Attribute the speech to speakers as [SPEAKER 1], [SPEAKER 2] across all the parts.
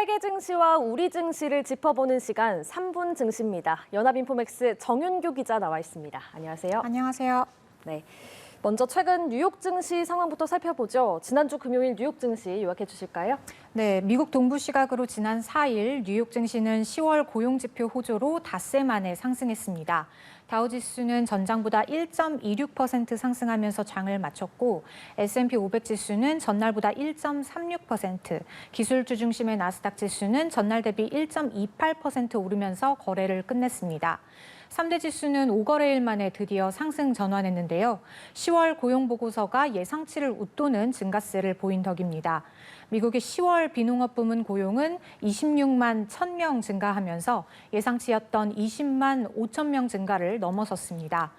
[SPEAKER 1] 세계 증시와 우리 증시를 짚어보는 시간 3분 증시입니다. 연합인포맥스 정윤규 기자 나와 있습니다. 안녕하세요.
[SPEAKER 2] 안녕하세요.
[SPEAKER 1] 네. 먼저 최근 뉴욕 증시 상황부터 살펴보죠. 지난주 금요일 뉴욕 증시 요약해 주실까요?
[SPEAKER 2] 네, 미국 동부 시각으로 지난 4일 뉴욕 증시는 10월 고용지표 호조로 닷새 만에 상승했습니다. 다우지수는 전장보다 1.26% 상승하면서 장을 마쳤고 S&P 500 지수는 전날보다 1.36%, 기술주 중심의 나스닥 지수는 전날 대비 1.28% 오르면서 거래를 끝냈습니다. 3대 지수는 5거래일 만에 드디어 상승 전환했는데요. 10월 고용보고서가 예상치를 웃도는 증가세를 보인 덕입니다. 미국의 10월 비농업 부문 고용은 26만 1,000명 증가하면서 예상치였던 20만 5천 명 증가를 넘어섰습니다.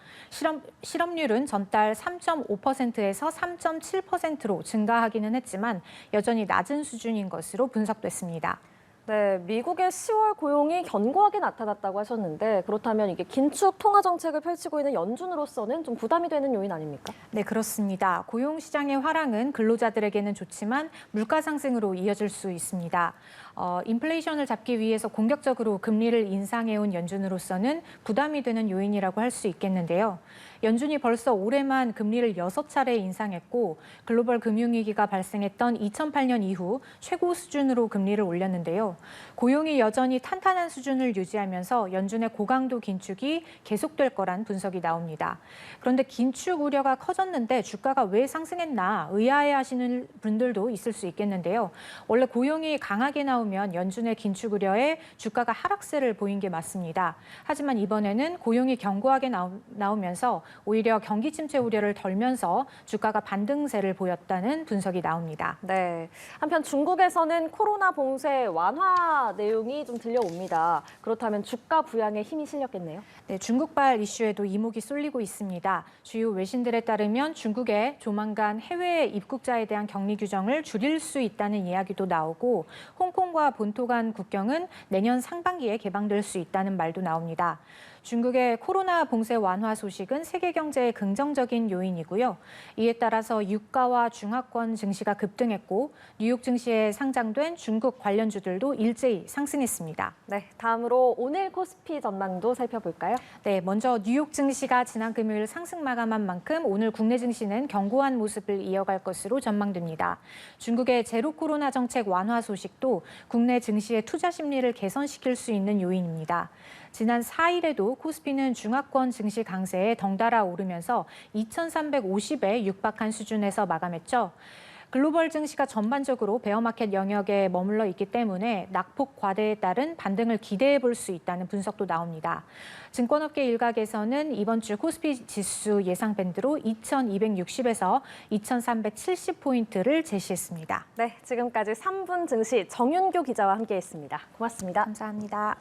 [SPEAKER 2] 실업률은 전달 3.5%에서 3.7%로 증가하기는 했지만 여전히 낮은 수준인 것으로 분석됐습니다.
[SPEAKER 1] 네, 미국의 10월 고용이 견고하게 나타났다고 하셨는데 그렇다면 이게 긴축 통화 정책을 펼치고 있는 연준으로서는 좀 부담이 되는 요인 아닙니까?
[SPEAKER 2] 네, 그렇습니다. 고용 시장의 화랑은 근로자들에게는 좋지만 물가 상승으로 이어질 수 있습니다. 인플레이션을 잡기 위해서 공격적으로 금리를 인상해온 연준으로서는 부담이 되는 요인이라고 할 수 있겠는데요. 연준이 벌써 올해만 금리를 6차례 인상했고 글로벌 금융위기가 발생했던 2008년 이후 최고 수준으로 금리를 올렸는데요. 고용이 여전히 탄탄한 수준을 유지하면서 연준의 고강도 긴축이 계속될 거란 분석이 나옵니다. 그런데 긴축 우려가 커졌는데 주가가 왜 상승했나 의아해하시는 분들도 있을 수 있겠는데요. 원래 고용이 강하게 나오면 연준의 긴축 우려에 주가가 하락세를 보인 게 맞습니다. 하지만 이번에는 고용이 견고하게 나오면서 오히려 경기 침체 우려를 덜면서 주가가 반등세를 보였다는 분석이 나옵니다.
[SPEAKER 1] 네. 한편 중국에서는 코로나 봉쇄 완화 내용이 좀 들려옵니다. 그렇다면 주가 부양에 힘이 실렸겠네요.
[SPEAKER 2] 네, 중국발 이슈에도 이목이 쏠리고 있습니다. 주요 외신들에 따르면 중국에 조만간 해외 입국자에 대한 격리 규정을 줄일 수 있다는 이야기도 나오고 홍콩과 본토 간 국경은 내년 상반기에 개방될 수 있다는 말도 나옵니다. 중국의 코로나 봉쇄 완화 소식은 세계 경제에 긍정적인 요인이고요. 이에 따라서 유가와 중화권 증시가 급등했고 뉴욕 증시에 상장된 중국 관련주들도 일제히 상승했습니다.
[SPEAKER 1] 네, 다음으로 오늘 코스피 전망도 살펴볼까요?
[SPEAKER 2] 네, 먼저 뉴욕 증시가 지난 금요일 상승 마감한 만큼 오늘 국내 증시는 견고한 모습을 이어갈 것으로 전망됩니다. 중국의 제로 코로나 정책 완화 소식도 국내 증시의 투자 심리를 개선시킬 수 있는 요인입니다. 지난 4일에도 코스피는 중화권 증시 강세에 덩달아 오르면서 2,350에 육박한 수준에서 마감했죠. 글로벌 증시가 전반적으로 베어마켓 영역에 머물러 있기 때문에 낙폭 과대에 따른 반등을 기대해 볼 수 있다는 분석도 나옵니다. 증권업계 일각에서는 이번 주 코스피 지수 예상 밴드로 2,260에서 2,370포인트를 제시했습니다.
[SPEAKER 1] 네, 지금까지 3분 증시 정윤규 기자와 함께했습니다. 고맙습니다.
[SPEAKER 2] 감사합니다.